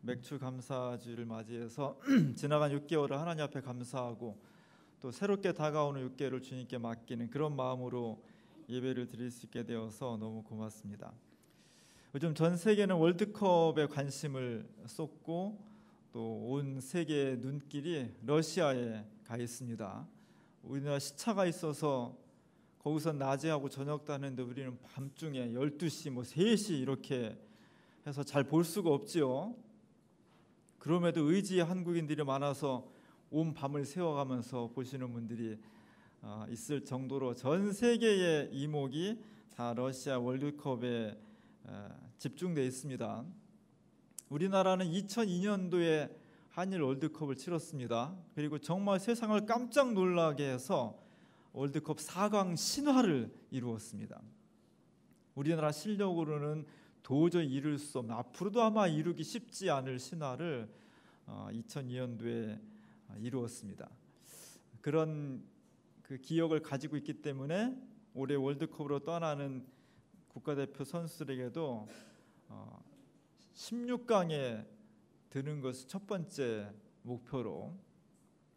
맥주 감사주를 맞이해서 지나간 6개월을 하나님 앞에 감사하고 또 새롭게 다가오는 6개월을 주님께 맡기는 그런 마음으로 예배를 드릴 수 있게 되어서 너무 고맙습니다. 요즘 전 세계는 월드컵에 관심을 쏟고 또 온 세계의 눈길이 러시아에 가 있습니다. 우리나라 시차가 있어서 거기서 낮에 하고 저녁도 하는데 우리는 밤중에 12시, 3시 이렇게 해서 잘 볼 수가 없지요. 그럼에도 의지의 한국인들이 많아서 온 밤을 새워가면서 보시는 분들이 있을 정도로 전 세계의 이목이 다 러시아 월드컵에 집중되어 있습니다. 우리나라는 2002년도에 한일 월드컵을 치렀습니다. 그리고 정말 세상을 깜짝 놀라게 해서 월드컵 4강 신화를 이루었습니다. 우리나라 실력으로는 도저히 이룰 수 없는, 앞으로도 아마 이루기 쉽지 않을 신화를 2002년도에 이루었습니다. 그런 그 기억을 가지고 있기 때문에 올해 월드컵으로 떠나는 국가대표 선수들에게도 16강에 드는 것을 첫 번째 목표로,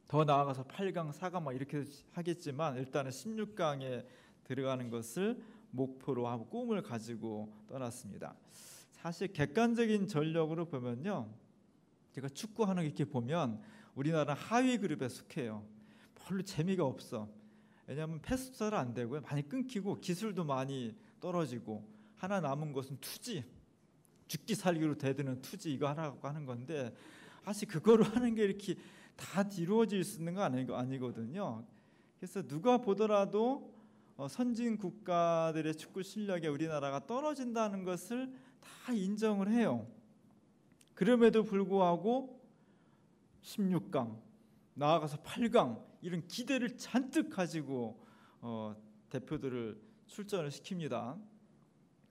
더 나아가서 8강, 4강 막 이렇게 하겠지만 일단은 16강에 들어가는 것을 목표로 하고 꿈을 가지고 떠났습니다. 사실 객관적인 전력으로 보면요, 제가 축구하는 거 이렇게 보면 우리나라는 하위 그룹에 속해요. 별로 재미가 없어. 왜냐하면 패스도 잘 안 되고요, 많이 끊기고 기술도 많이 떨어지고 하나 남은 것은 투지, 죽기 살기로 대드는 투지, 이거 하라고 하는 건데 사실 그거로 하는 게 이렇게 다 이루어질 수 있는 거 아니거든요. 그래서 누가 보더라도 선진 국가들의 축구 실력에 우리나라가 떨어진다는 것을 다 인정을 해요. 그럼에도 불구하고 16강, 나아가서 8강 이런 기대를 잔뜩 가지고 대표들을 출전을 시킵니다.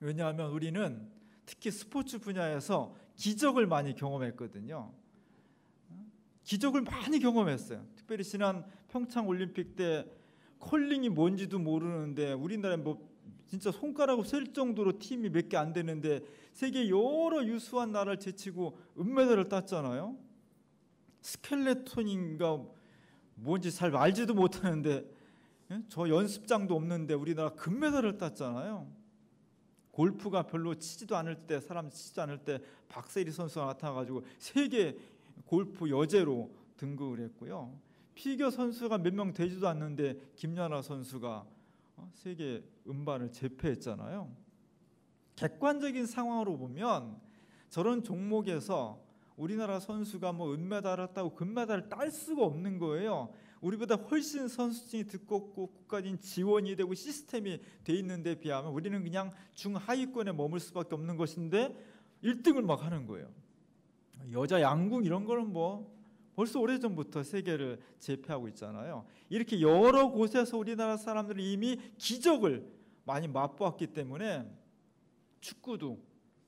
왜냐하면 우리는 특히 스포츠 분야에서 기적을 많이 경험했거든요. 기적을 많이 경험했어요. 특별히 지난 평창 올림픽 때 컬링이 뭔지도 모르는데 우리나라에 진짜 손가락으로 셀 정도로 팀이 몇 개 안 되는데 세계 여러 유수한 나라를 제치고 은메달을 땄잖아요. 스켈레톤인가 뭔지 잘 알지도 못하는데 저 연습장도 없는데 우리나라 금메달을 땄잖아요. 골프가 별로 치지도 않을 때, 사람 치지도 않을 때 박세리 선수가 나타나가지고 세계 골프 여제로 등극을 했고요. 피겨 선수가 몇 명 되지도 않는데 김연아 선수가 세계 음반을 제패했잖아요. 객관적인 상황으로 보면 저런 종목에서 우리나라 선수가 은메달을 따고 금메달을 딸 수가 없는 거예요. 우리보다 훨씬 선수층이 두껍고 국가적인 지원이 되고 시스템이 돼 있는데 비하면 우리는 그냥 중하위권에 머물 수밖에 없는 것인데 1등을 막 하는 거예요. 여자 양궁 이런 거는 벌써 오래전부터 세계를 제패하고 있잖아요. 이렇게 여러 곳에서 우리나라 사람들이 이미 기적을 많이 맛보았기 때문에 축구도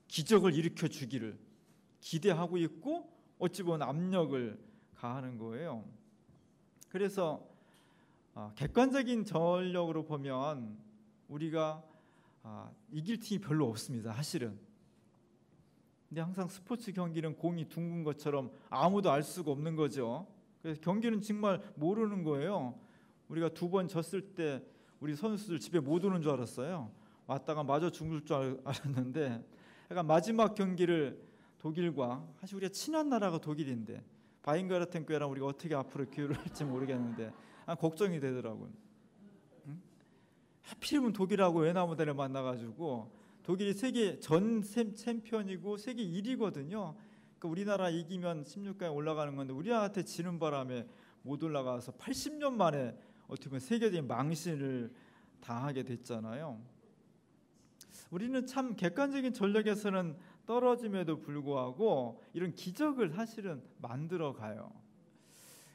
기적을 일으켜 주기를 기대하고 있고 어찌 보면 압력을 가하는 거예요. 그래서 객관적인 전력으로 보면 우리가 이길 팀이 별로 없습니다, 사실은. 근데 항상 스포츠 경기는 공이 둥근 것처럼 아무도 알 수가 없는 거죠. 그래서 경기는 정말 모르는 거예요. 우리가 2번 졌을 때 우리 선수들 집에 못 오는 줄 알았어요. 왔다가 마저 죽을 줄 알았는데, 약간 마지막 경기를 독일과, 사실 우리가 친한 나라가 독일인데 바인가르텐교회랑 우리가 어떻게 앞으로 교류를 할지 모르겠는데 걱정이 되더라고요. 하필이면 독일하고 외나무다를 만나가지고 독일이 세계 전 챔피언이고 세계 1위거든요. 그러니까 우리나라 이기면 16강에 올라가는 건데 우리나라한테 지는 바람에 못 올라가서 80년 만에 어떻게 보면 세계적인 망신을 당하게 됐잖아요. 우리는 참 객관적인 전력에서는 떨어짐에도 불구하고 이런 기적을 사실은 만들어 가요.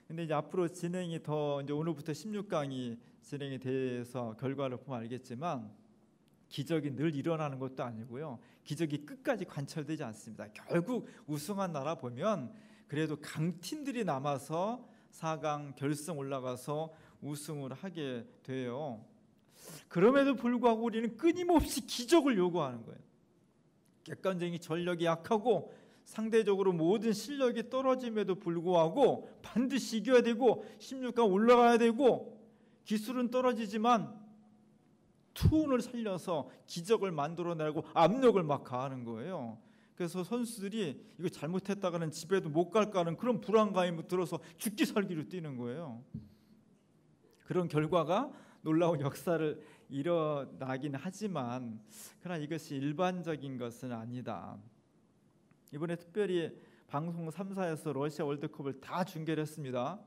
근데 이제 앞으로 진행이 더 이제 오늘부터 16강이 진행이 돼서 결과를 보면 알겠지만 기적이 늘 일어나는 것도 아니고요. 기적이 끝까지 관철되지 않습니다. 결국 우승한 나라 보면 그래도 강팀들이 남아서 4강 결승 올라가서 우승을 하게 돼요. 그럼에도 불구하고 우리는 끊임없이 기적을 요구하는 거예요. 객관적인 전력이 약하고 상대적으로 모든 실력이 떨어짐에도 불구하고 반드시 이겨야 되고 16강 올라가야 되고 기술은 떨어지지만 투혼을 살려서 기적을 만들어내고 압력을 막 가하는 거예요. 그래서 선수들이 이거 잘못했다가는 집에도 못 갈까 하는 그런 불안감이 들어서 죽기 살기로 뛰는 거예요. 그런 결과가 놀라운 역사를 일어나긴 하지만 그러나 이것이 일반적인 것은 아니다. 이번에 특별히 방송 3사에서 러시아 월드컵을 다 중계를 했습니다.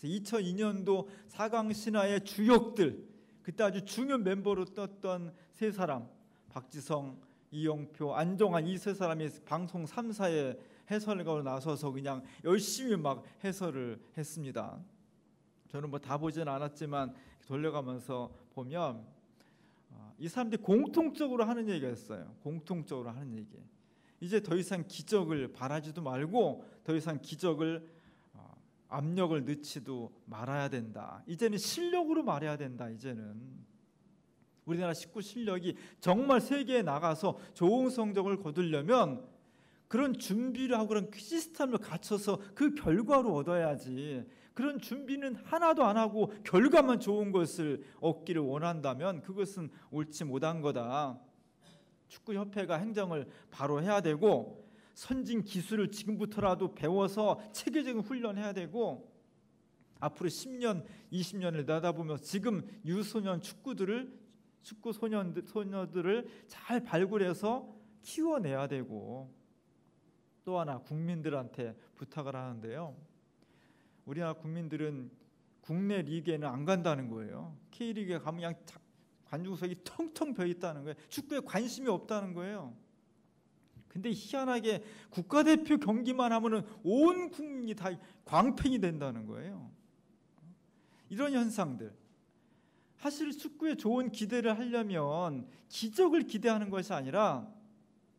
2002년도 4강 신화의 주역들, 그때 아주 중요한 멤버로 떴던 세 사람, 박지성, 이영표, 안정환, 이 세 사람이 방송 3사에 해설가로 나서서 그냥 열심히 막 해설을 했습니다. 저는 뭐 다 보지는 않았지만 돌려가면서 보면 이 사람들이 공통적으로 하는 얘기가 있어요. 공통적으로 하는 얘기. 이제 더 이상 기적을 바라지도 말고 더 이상 기적을 압력을 넣지도 말아야 된다. 이제는 실력으로 말해야 된다. 이제는 우리나라 축구 실력이 정말 세계에 나가서 좋은 성적을 거두려면 그런 준비를 하고 그런 시스템을 갖춰서 그 결과로 얻어야지. 그런 준비는 하나도 안 하고 결과만 좋은 것을 얻기를 원한다면 그것은 옳지 못한 거다. 축구협회가 행정을 바로 해야 되고 선진 기술을 지금부터라도 배워서 체계적인 훈련해야 되고 앞으로 10년, 20년을 내다보면서 지금 유소년 축구 소녀들을 잘 발굴해서 키워내야 되고 또 하나 국민들한테 부탁을 하는데요. 우리나라 국민들은 국내 리그에는 안 간다는 거예요. K리그에 가면 그냥 관중석이 텅텅 비어 있다는 거예요. 축구에 관심이 없다는 거예요. 근데 희한하게 국가대표 경기만 하면은 온 국민이 다 광팬이 된다는 거예요. 이런 현상들. 사실 축구에 좋은 기대를 하려면 기적을 기대하는 것이 아니라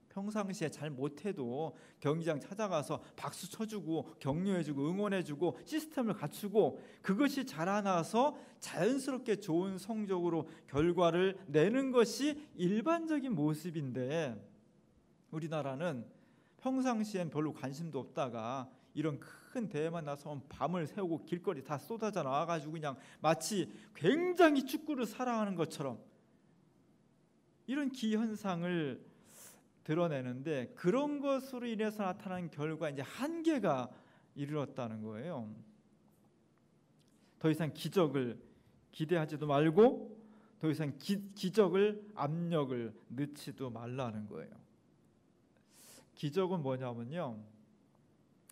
평상시에 잘 못해도 경기장 찾아가서 박수 쳐주고 격려해주고 응원해주고 시스템을 갖추고 그것이 자라나서 자연스럽게 좋은 성적으로 결과를 내는 것이 일반적인 모습인데 우리나라는 평상시엔 별로 관심도 없다가 이런 큰 대회만 나서 밤을 새우고 길거리 다 쏟아져 나와가지고 그냥 마치 굉장히 축구를 사랑하는 것처럼 이런 기현상을 드러내는데 그런 것으로 인해서 나타난 결과 이제 한계가 이르렀다는 거예요. 더 이상 기적을 기대하지도 말고 더 이상 기적을 압력을 넣지도 말라는 거예요. 기적은 뭐냐면요,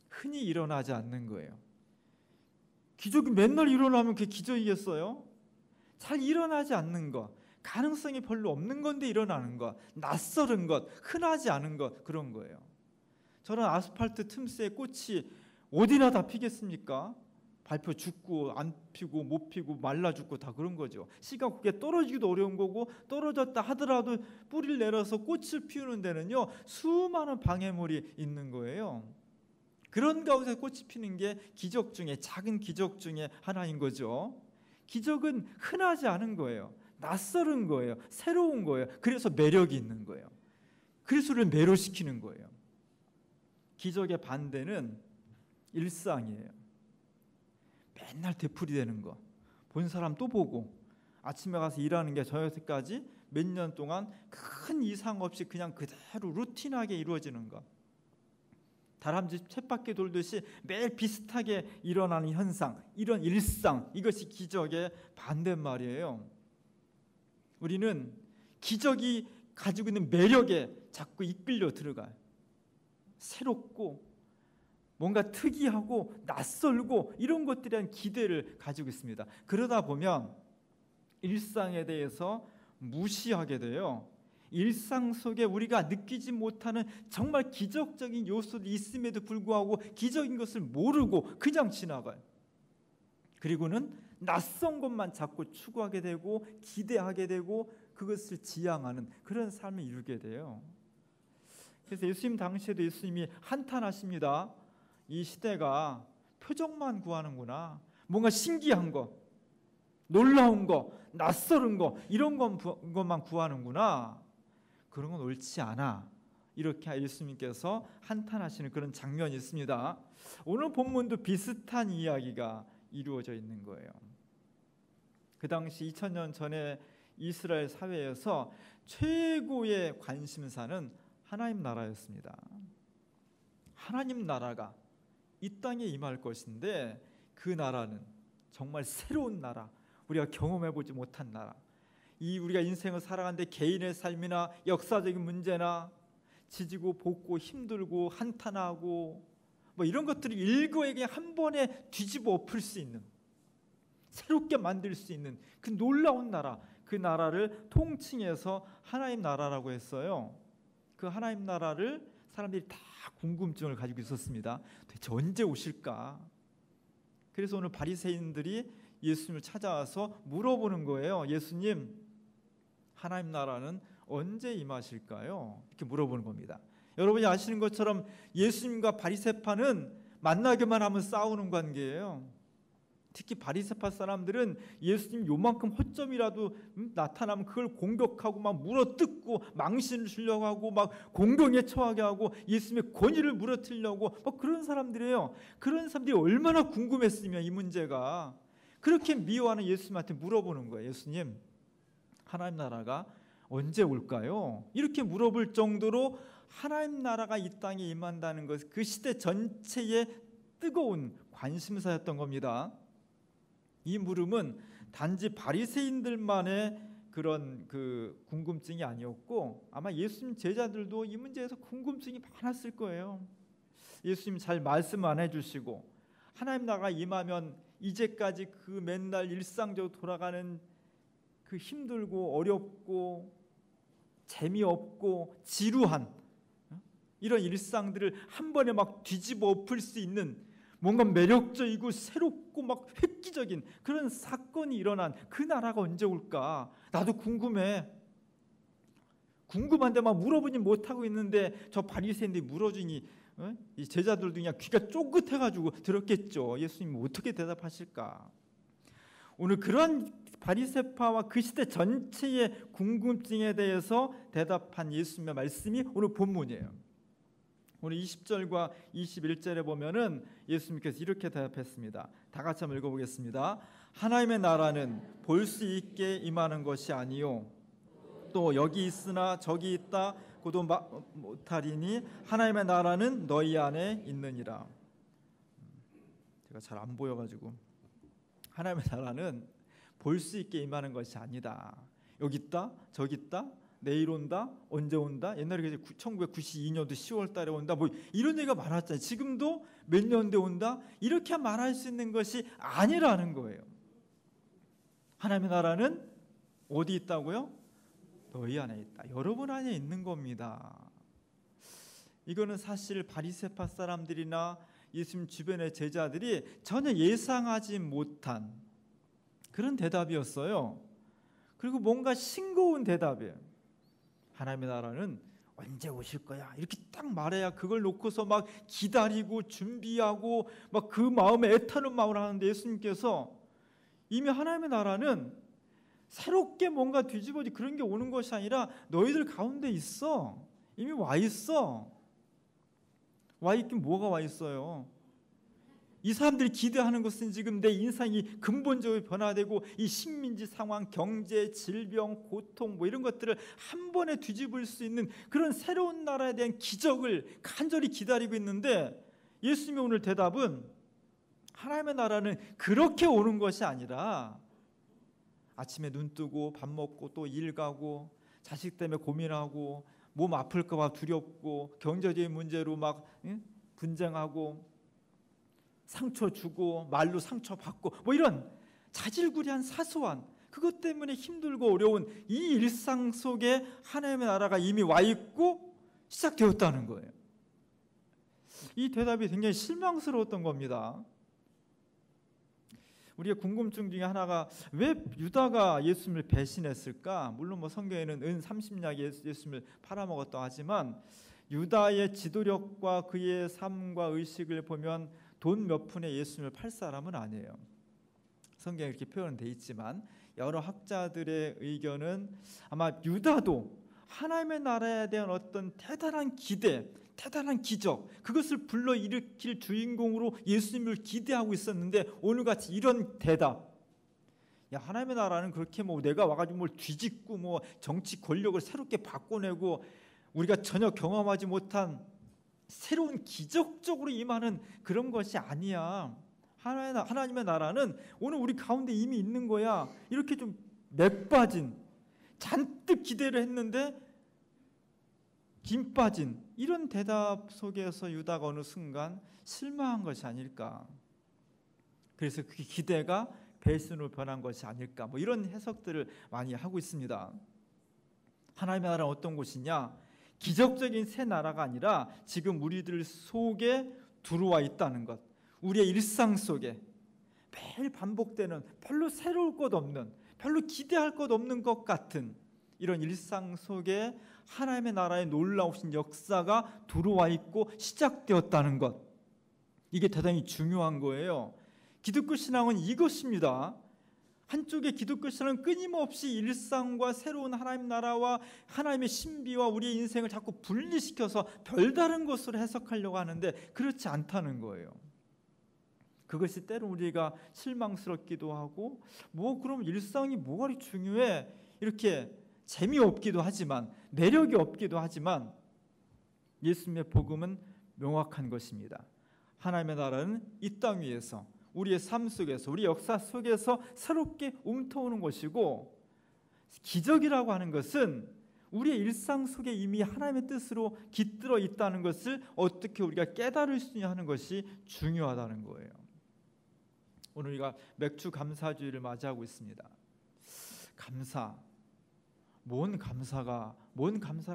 흔히 일어나지 않는 거예요. 기적이 맨날 일어나면 그게 기적이겠어요? 잘 일어나지 않는 것, 가능성이 별로 없는 건데 일어나는 것, 낯설은 것, 흔하지 않은 것, 그런 거예요. 저런 아스팔트 틈새에 꽃이 어디나 다 피겠습니까? 밟혀 죽고 안 피고 못 피고 말라 죽고 다 그런 거죠. 씨가 그게 떨어지기도 어려운 거고 떨어졌다 하더라도 뿌리를 내려서 꽃을 피우는 데는요 수많은 방해물이 있는 거예요. 그런 가운데 꽃이 피는 게 기적 중에 작은 기적 중에 하나인 거죠. 기적은 흔하지 않은 거예요. 낯설은 거예요. 새로운 거예요. 그래서 매력이 있는 거예요. 그래서 우리를 매료시키는 거예요. 기적의 반대는 일상이에요. 맨날 되풀이되는 거, 본 사람 또 보고 아침에 가서 일하는 게 저녁 때까지 몇 년 동안 큰 이상 없이 그냥 그대로 루틴하게 이루어지는 거, 다람쥐 쳇바퀴 돌듯이 매일 비슷하게 일어나는 현상, 이런 일상, 이것이 기적의 반대말이에요. 우리는 기적이 가지고 있는 매력에 자꾸 이끌려 들어가요. 새롭고 뭔가 특이하고 낯설고 이런 것들에 대한 기대를 가지고 있습니다. 그러다 보면 일상에 대해서 무시하게 돼요. 일상 속에 우리가 느끼지 못하는 정말 기적적인 요소들이 있음에도 불구하고 기적인 것을 모르고 그냥 지나가요. 그리고는 낯선 것만 자꾸 추구하게 되고 기대하게 되고 그것을 지향하는 그런 삶을 이루게 돼요. 그래서 예수님 당시에도 예수님이 한탄하십니다. 이 시대가 표적만 구하는구나. 뭔가 신기한 거, 놀라운 거, 낯설은 거 이런 것만 구하는구나. 그런 건 옳지 않아. 이렇게 예수님께서 한탄하시는 그런 장면이 있습니다. 오늘 본문도 비슷한 이야기가 이루어져 있는 거예요. 그 당시 2000년 전에 이스라엘 사회에서 최고의 관심사는 하나님 나라였습니다. 하나님 나라가 이 땅에 임할 것인데 그 나라는 정말 새로운 나라, 우리가 경험해보지 못한 나라, 이 우리가 인생을 살아가는데 개인의 삶이나 역사적인 문제나 지지고 볶고 힘들고 한탄하고 뭐 이런 것들을 일거에 그냥 한 번에 뒤집어 엎을 수 있는, 새롭게 만들 수 있는 그 놀라운 나라, 그 나라를 통칭해서 하나님 나라라고 했어요. 그 하나님 나라를 사람들이 다 궁금증을 가지고 있었습니다. 대체 언제 오실까? 그래서 오늘 바리새인들이 예수님을 찾아와서 물어보는 거예요. 예수님, 하나님 나라는 언제 임하실까요? 이렇게 물어보는 겁니다. 여러분이 아시는 것처럼 예수님과 바리새파는 만나기만 하면 싸우는 관계예요. 특히 바리새파 사람들은 예수님 요만큼 허점이라도 나타나면 그걸 공격하고 막 물어뜯고 망신을 주려고 하고 막 공경에 처하게 하고 예수님의 권위를 무너뜨리려고 막 그런 사람들이에요. 그런 사람들이 얼마나 궁금했으면 이 문제가, 그렇게 미워하는 예수님한테 물어보는 거예요. 예수님, 하나님 나라가 언제 올까요? 이렇게 물어볼 정도로 하나님 나라가 이 땅에 임한다는 것, 그 시대 전체의 뜨거운 관심사였던 겁니다. 이 물음은 단지 바리새인들만의 그런 그 궁금증이 아니었고 아마 예수님 제자들도 이 문제에서 궁금증이 많았을 거예요. 예수님 잘 말씀 안 해주시고 하나님 나라가 임하면 이제까지 그 맨날 일상적으로 돌아가는 그 힘들고 어렵고 재미없고 지루한 이런 일상들을 한 번에 막 뒤집어 엎을 수 있는 뭔가 매력적이고 새롭고 막 획기적인 그런 사건이 일어난 그 나라가 언제 올까? 나도 궁금해. 궁금한데 막 물어보지 못하고 있는데 저 바리새인들이 물어주니 이 제자들도 그냥 귀가 쫑긋해가지고 들었겠죠. 예수님 어떻게 대답하실까? 오늘 그런 바리새파와 그 시대 전체의 궁금증에 대해서 대답한 예수님의 말씀이 오늘 본문이에요. 오늘 20절과 21절에 보면은 예수님께서 이렇게 대답했습니다. 다 같이 한번 읽어보겠습니다. 하나님의 나라는 볼 수 있게 임하는 것이 아니요 또 여기 있으나 저기 있다 고도 못하리니 하나님의 나라는 너희 안에 있느니라. 제가 잘 안 보여가지고 하나님의 나라는 볼 수 있게 임하는 것이 아니다. 여기 있다 저기 있다 내일 온다 언제 온다, 옛날에 1992년도 10월 달에 온다 뭐 이런 얘기가 많았잖아요. 지금도 몇 년 뒤에 온다 이렇게 말할 수 있는 것이 아니라는 거예요. 하나님의 나라는 어디 있다고요? 너희 안에 있다. 여러분 안에 있는 겁니다. 이거는 사실 바리새파 사람들이나 예수님 주변의 제자들이 전혀 예상하지 못한 그런 대답이었어요. 그리고 뭔가 싱거운 대답이에요. 하나님의 나라는 언제 오실 거야 이렇게 딱 말해야 그걸 놓고서 막 기다리고 준비하고 막 그 마음에 애타는 마음을 하는데 예수님께서 이미 하나님의 나라는 새롭게 뭔가 뒤집어지 그런 게 오는 것이 아니라 너희들 가운데 있어. 이미 와 있어. 와 있긴 뭐가 와 있어요? 이 사람들이 기대하는 것은 지금 내 인생이 근본적으로 변화되고 이 식민지 상황, 경제, 질병, 고통 뭐 이런 것들을 한 번에 뒤집을 수 있는 그런 새로운 나라에 대한 기적을 간절히 기다리고 있는데 예수님의 오늘 대답은 하나님의 나라는 그렇게 오는 것이 아니라 아침에 눈 뜨고 밥 먹고 또 일 가고 자식 때문에 고민하고 몸 아플까 봐 두렵고 경제적인 문제로 막 분쟁하고 상처 주고 말로 상처 받고 뭐 이런 자질구레한 사소한 그것 때문에 힘들고 어려운 이 일상 속에 하나님의 나라가 이미 와 있고 시작되었다는 거예요. 이 대답이 굉장히 실망스러웠던 겁니다. 우리의 궁금증 중에 하나가 왜 유다가 예수님을 배신했을까? 물론 뭐 성경에는 은 30냥에 예수님을 팔아먹었다고 하지만 유다의 지도력과 그의 삶과 의식을 보면 돈 몇 푼에 예수님을 팔 사람은 아니에요. 성경에 이렇게 표현되어 있지만 여러 학자들의 의견은 아마 유다도 하나님의 나라에 대한 어떤 대단한 기대, 대단한 기적, 그것을 불러일으킬 주인공으로 예수님을 기대하고 있었는데 오늘같이 이런 대답, 야, 하나님의 나라는 그렇게 뭐 내가 와가지고 뭘 뒤집고 뭐 정치 권력을 새롭게 바꿔내고 우리가 전혀 경험하지 못한 새로운 기적적으로 임하는 그런 것이 아니야. 하나님의 나라는 오늘 우리 가운데 이미 있는 거야. 이렇게 좀 맥 빠진, 잔뜩 기대를 했는데 김 빠진 이런 대답 속에서 유다가 어느 순간 실망한 것이 아닐까. 그래서 그 기대가 배신으로 변한 것이 아닐까, 뭐 이런 해석들을 많이 하고 있습니다. 하나님의 나라는 어떤 곳이냐? 기적적인 새 나라가 아니라 지금 우리들 속에 들어와 있다는 것, 우리의 일상 속에 매일 반복되는 별로 새로울 것 없는, 별로 기대할 것 없는 것 같은 이런 일상 속에 하나님의 나라의 놀라우신 역사가 들어와 있고 시작되었다는 것, 이게 대단히 중요한 거예요. 기독교 신앙은 이것입니다. 한쪽에 기독교 신앙은 끊임없이 일상과 새로운 하나님 나라와 하나님의 신비와 우리의 인생을 자꾸 분리시켜서 별다른 것으로 해석하려고 하는데 그렇지 않다는 거예요. 그것이 때로 우리가 실망스럽기도 하고, 뭐 그럼 일상이 뭐가 중요해, 이렇게 재미없기도 하지만, 매력이 없기도 하지만, 예수님의 복음은 명확한 것입니다. 하나님의 나라는 이 땅 위에서 우리의 삶 속에서, 우리 역사 속에서 새롭게 움터오는 것이고, 기적이라고 하는 것은 우리의 일상 속에 이미 하나님의 뜻으로 깃들어 있다는 것을 어떻게 우리가 깨달을 수 있냐 하는 것이 중요하다는 거예요. 오늘 우리가 맥주 감사주의를 맞이하고 있습니다. 감사, 뭔 감사를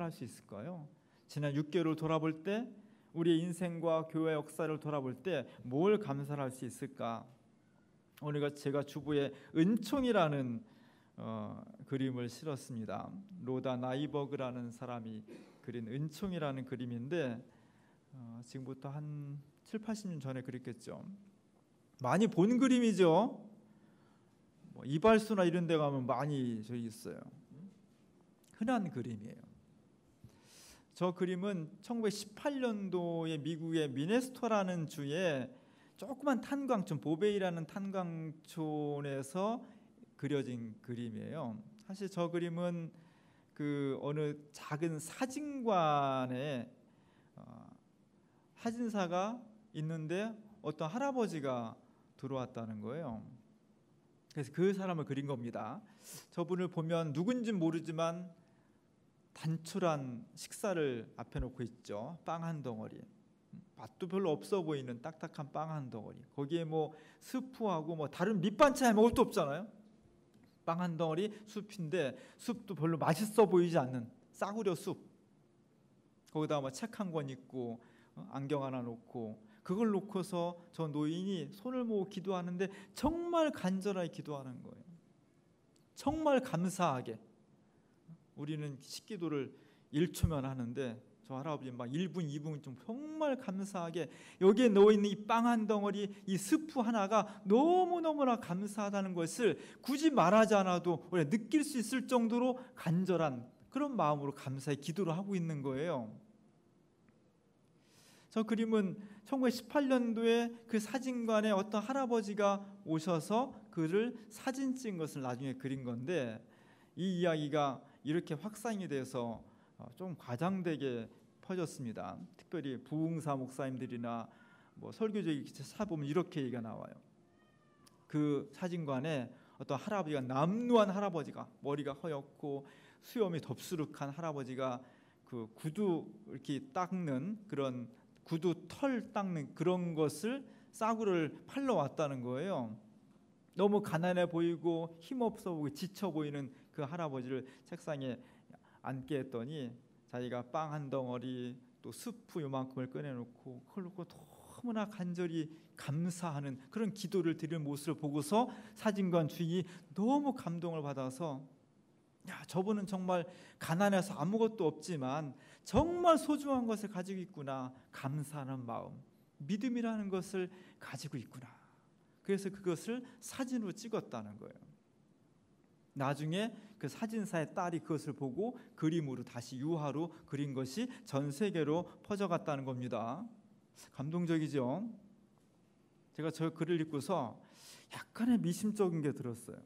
할 수 있을까요? 지난 6개월을 돌아볼 때, 우리의 인생과 교회 역사를 돌아볼 때 뭘 감사를 할 수 있을까? 오늘 제가 주부에 은총이라는 그림을 실었습니다. 로다 나이버그라는 사람이 그린 은총이라는 그림인데, 지금부터 한 7, 80년 전에 그렸겠죠. 많이 본 그림이죠. 뭐 이발소나 이런 데 가면 많이 저기 있어요. 흔한 그림이에요. 저 그림은 1918년도에 미국의 미네소타라는 주에 조그만 탄광촌, 보베이라는 탄광촌에서 그려진 그림이에요. 사실 저 그림은 그 어느 작은 사진관에 사진사가 있는데 어떤 할아버지가 들어왔다는 거예요. 그래서 그 사람을 그린 겁니다. 저분을 보면 누군지 모르지만 단촐한 식사를 앞에 놓고 있죠. 빵 한 덩어리, 맛도 별로 없어 보이는 딱딱한 빵 한 덩어리, 거기에 뭐 스프하고 뭐 다른 밑반찬 먹을 것도 없잖아요. 빵 한 덩어리, 숲인데 숲도 별로 맛있어 보이지 않는 싸구려 숲, 거기다 뭐 책 한 권 있고 안경 하나 놓고, 그걸 놓고서 저 노인이 손을 모으고 기도하는데 정말 간절하게 기도하는 거예요. 정말 감사하게. 우리는 식기도를 1초면 하는데 저 할아버지 막 1분, 2분 좀 정말 감사하게 여기에 넣어있는 이 빵 한 덩어리, 이 스프 하나가 너무너무나 감사하다는 것을 굳이 말하지 않아도 우리가 느낄 수 있을 정도로 간절한 그런 마음으로 감사의 기도를 하고 있는 거예요. 저 그림은 1918년도에 그 사진관에 어떤 할아버지가 오셔서 그를 사진 찍은 것을 나중에 그린 건데, 이 이야기가 이렇게 확산이 돼서 좀 과장되게 퍼졌습니다. 특별히 부흥사 목사님들이나 뭐 설교적 기차 사보면 이렇게 얘기가 나와요. 그 사진관에 어떤 할아버지가, 남루한 할아버지가, 머리가 허옇고 수염이 덥수룩한 할아버지가 그 구두 이렇게 닦는, 그런 구두 털 닦는 그런 것을 싸구려를 팔러 왔다는 거예요. 너무 가난해 보이고 힘없어 보이고 지쳐 보이는 그 할아버지를 책상에 앉게 했더니 자기가 빵 한 덩어리 또 스프 요만큼을 꺼내놓고 그걸 놓고 너무나 간절히 감사하는 그런 기도를 드리는 모습을 보고서 사진관 주인이 너무 감동을 받아서, 야, 저분은 정말 가난해서 아무것도 없지만 정말 소중한 것을 가지고 있구나, 감사하는 마음, 믿음이라는 것을 가지고 있구나. 그래서 그것을 사진으로 찍었다는 거예요. 나중에 그 사진사의 딸이 그것을 보고 그림으로 다시 유화로 그린 것이 전 세계로 퍼져갔다는 겁니다. 감동적이죠? 제가 저 글을 읽고서 약간의 미심쩍은 게 들었어요.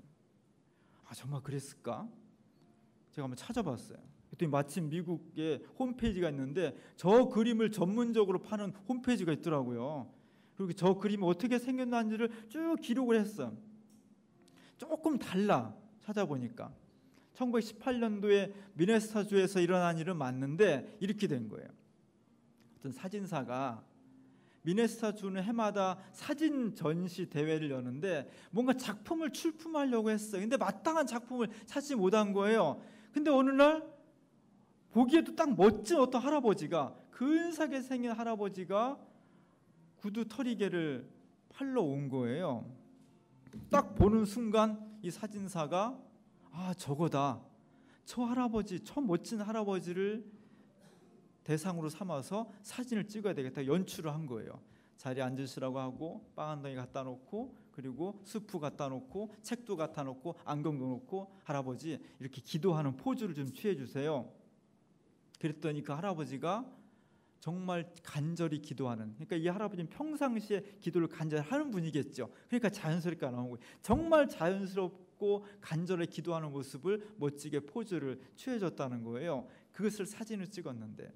정말 그랬을까? 제가 한번 찾아봤어요. 그랬더니 마침 미국의 홈페이지가 있는데 저 그림을 전문적으로 파는 홈페이지가 있더라고요. 그리고 저 그림이 어떻게 생겼는지를 쭉 기록을 했어요. 조금 달라 찾아보니까 1918년도에 미네소타주에서 일어난 일은 맞는데 이렇게 된 거예요. 어떤 사진사가 미네소타주는 해마다 사진 전시 대회를 여는데 뭔가 작품을 출품하려고 했어요. 근데 마땅한 작품을 찾지 못한 거예요. 근데 어느 날 보기에도 딱 멋진 어떤 할아버지가, 근사하게 생긴 할아버지가 구두 털이개를 팔러 온 거예요. 딱 보는 순간 이 사진사가 저거다, 저 할아버지, 저 멋진 할아버지를 대상으로 삼아서 사진을 찍어야 되겠다 연출을 한 거예요. 자리에 앉으시라고 하고 빵 한 덩이 갖다 놓고, 그리고 수프 갖다 놓고, 책도 갖다 놓고, 안경도 놓고, 할아버지 이렇게 기도하는 포즈를 좀 취해 주세요. 그랬더니 그 할아버지가 정말 간절히 기도하는, 그러니까 이 할아버지는 평상시에 기도를 간절히 하는 분이겠죠. 그러니까 자연스럽게 나온 거예요. 정말 자연스럽고 간절히 기도하는 모습을 멋지게 포즈를 취해줬다는 거예요. 그것을 사진을 찍었는데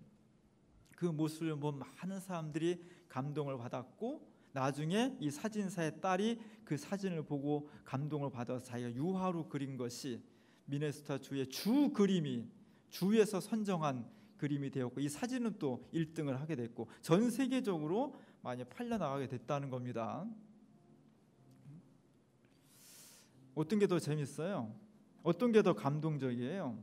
그 모습을 본 많은 사람들이 감동을 받았고, 나중에 이 사진사의 딸이 그 사진을 보고 감동을 받아서 자기가 유화로 그린 것이 미네소타 주의 주 그림이, 주에서 선정한 그림이 되었고, 이 사진은 또 1등을 하게 됐고 전 세계적으로 많이 팔려나가게 됐다는 겁니다. 어떤 게 더 재밌어요? 어떤 게 더 감동적이에요?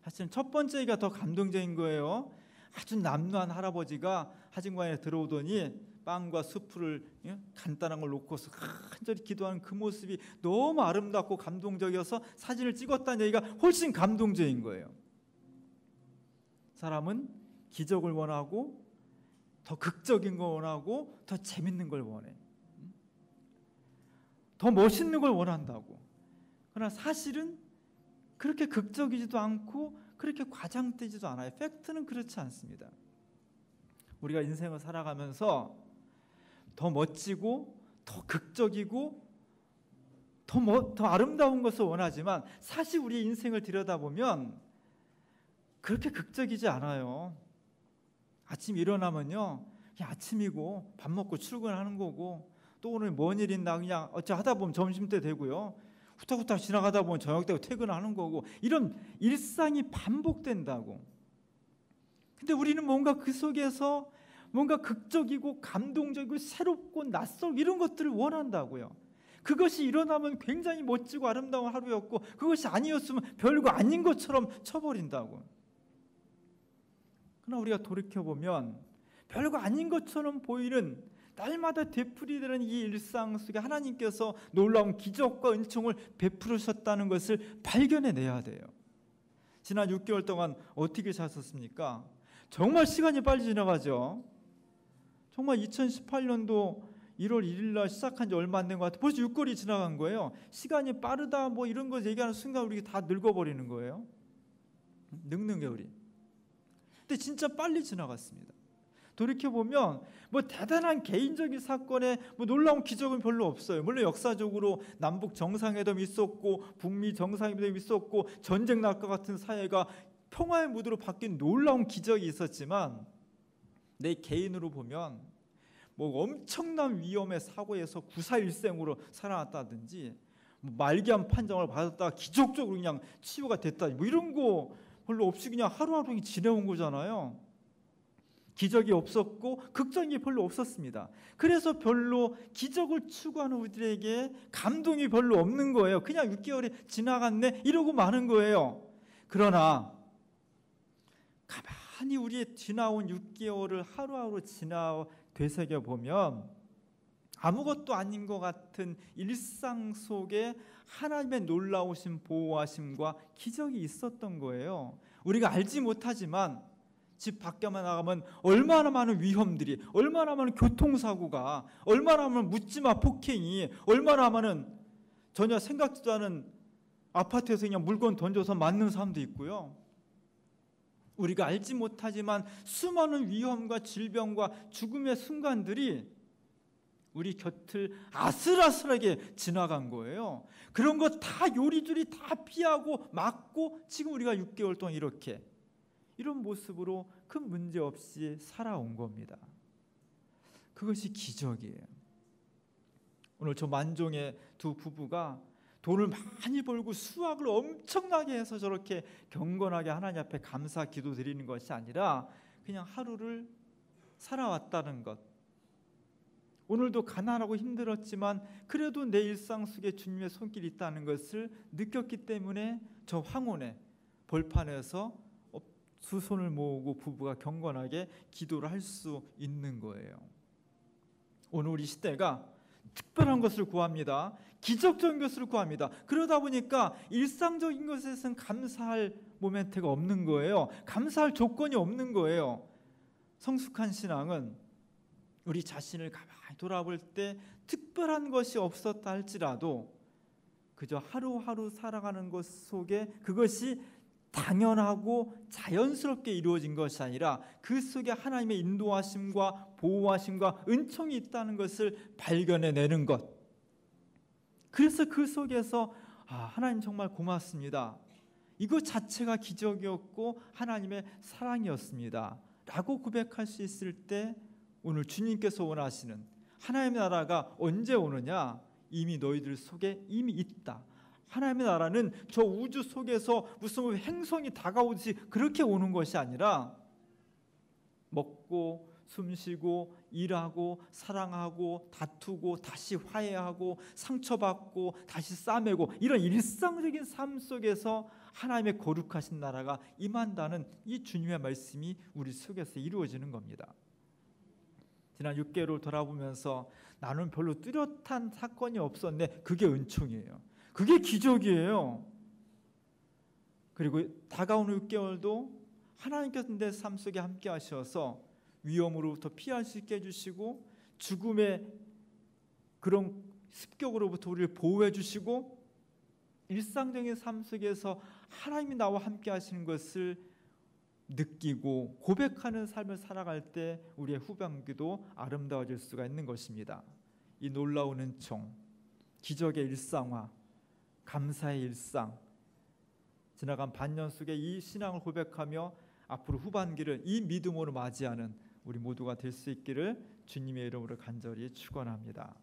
사실은 첫 번째가 더 감동적인 거예요. 아주 남루한 할아버지가 사진관에 들어오더니 빵과 수프를 간단한 걸 놓고서 간절히 기도하는 그 모습이 너무 아름답고 감동적이어서 사진을 찍었다는 얘기가 훨씬 감동적인 거예요. 사람은 기적을 원하고 더 극적인 걸 원하고 더 재밌는 걸 원해. 더 멋있는 걸 원한다고. 그러나 사실은 그렇게 극적이지도 않고 그렇게 과장되지도 않아요. 팩트는 그렇지 않습니다. 우리가 인생을 살아가면서 더 멋지고 더 극적이고 더 아름다운 것을 원하지만 사실 우리 인생을 들여다보면 그렇게 극적이지 않아요. 아침 일어나면요, 그냥 아침이고 밥 먹고 출근하는 거고, 또 오늘 뭔 일 있나 그냥 어찌 하다 보면 점심때 되고요, 후딱후딱 지나가다 보면 저녁 되고 퇴근하는 거고, 이런 일상이 반복된다고. 근데 우리는 뭔가 그 속에서 뭔가 극적이고 감동적이고 새롭고 낯설고 이런 것들을 원한다고요. 그것이 일어나면 굉장히 멋지고 아름다운 하루였고, 그것이 아니었으면 별거 아닌 것처럼 쳐버린다고. 그러나 우리가 돌이켜보면 별거 아닌 것처럼 보이는 날마다 되풀이되는 이 일상 속에 하나님께서 놀라운 기적과 은총을 베풀으셨다는 것을 발견해내야 돼요. 지난 6개월 동안 어떻게 사셨습니까? 정말 시간이 빨리 지나가죠. 정말 2018년도 1월 1일 날 시작한 지 얼마 안 된 것 같아요. 벌써 6개월이 지나간 거예요. 시간이 빠르다 뭐 이런 거 얘기하는 순간 우리 다 늙어버리는 거예요. 늙는 게 우리. 근데 진짜 빨리 지나갔습니다. 돌이켜보면 뭐 대단한 개인적인 사건에 뭐 놀라운 기적은 별로 없어요. 물론 역사적으로 남북 정상회담이 있었고 북미 정상회담이 있었고 전쟁 날 것 같은 사회가 평화의 무드로 바뀐 놀라운 기적이 있었지만, 내 개인으로 보면 뭐 엄청난 위험의 사고에서 구사일생으로 살아났다든지, 뭐 말기암 판정을 받았다가 기적적으로 그냥 치유가 됐다, 뭐 이런 거 별로 없이 그냥 하루하루 지내온 거잖아요. 기적이 없었고 극적이 별로 없었습니다. 그래서 별로 기적을 추구하는 우리들에게 감동이 별로 없는 거예요. 그냥 6개월이 지나갔네 이러고 마는 거예요. 그러나 가만히 우리의 지나온 6개월을 하루하루 되새겨보면 아무것도 아닌 것 같은 일상 속에 하나님의 놀라우신 보호하심과 기적이 있었던 거예요. 우리가 알지 못하지만 집 밖에만 나가면 얼마나 많은 위험들이, 얼마나 많은 교통사고가, 얼마나 많은 묻지마 폭행이, 얼마나 많은 전혀 생각지도 않은 아파트에서 그냥 물건 던져서 맞는 사람도 있고요. 우리가 알지 못하지만 수많은 위험과 질병과 죽음의 순간들이 우리 곁을 아슬아슬하게 지나간 거예요. 그런 거 다 요리조리 다 피하고 막고 지금 우리가 6개월 동안 이런 모습으로 큰 문제 없이 살아온 겁니다. 그것이 기적이에요. 오늘 저 만종의 두 부부가 돈을 많이 벌고 수확을 엄청나게 해서 저렇게 경건하게 하나님 앞에 감사 기도 드리는 것이 아니라 그냥 하루를 살아왔다는 것. 오늘도 가난하고 힘들었지만 그래도 내 일상 속에 주님의 손길이 있다는 것을 느꼈기 때문에 저 황혼의 벌판에서 두 손을 모으고 부부가 경건하게 기도를 할 수 있는 거예요. 오늘 우리 시대가 특별한 것을 구합니다. 기적적인 것을 구합니다. 그러다 보니까 일상적인 것에서는 감사할 모멘트가 없는 거예요. 감사할 조건이 없는 거예요. 성숙한 신앙은 우리 자신을 가만히 돌아볼 때 특별한 것이 없었다 할지라도 그저 하루하루 살아가는 것 속에 그것이 당연하고 자연스럽게 이루어진 것이 아니라 그 속에 하나님의 인도하심과 보호하심과 은총이 있다는 것을 발견해내는 것. 그래서 그 속에서 하나님 정말 고맙습니다. 이것 자체가 기적이었고 하나님의 사랑이었습니다 라고 고백할 수 있을 때 오늘 주님께서 원하시는 하나님의 나라가 언제 오느냐? 이미 너희들 속에 이미 있다. 하나님의 나라는 저 우주 속에서 무슨 행성이 다가오듯이 그렇게 오는 것이 아니라 먹고 숨쉬고 일하고 사랑하고 다투고 다시 화해하고 상처받고 다시 싸매고 이런 일상적인 삶 속에서 하나님의 거룩하신 나라가 임한다는 이 주님의 말씀이 우리 속에서 이루어지는 겁니다. 지난 6개월을 돌아보면서 나는 별로 뚜렷한 사건이 없었네. 그게 은총이에요. 그게 기적이에요. 그리고 다가오는 6개월도 하나님께서 내 삶 속에 함께 하셔서 위험으로부터 피할 수 있게 해주시고 죽음의 그런 습격으로부터 우리를 보호해 주시고 일상적인 삶 속에서 하나님이 나와 함께 하시는 것을 느끼고 고백하는 삶을 살아갈 때 우리의 후반기도 아름다워질 수가 있는 것입니다. 이 놀라운 은총, 기적의 일상화, 감사의 일상, 지나간 반년 속에 이 신앙을 고백하며 앞으로 후반기를 이 믿음으로 맞이하는 우리 모두가 될 수 있기를 주님의 이름으로 간절히 축원합니다.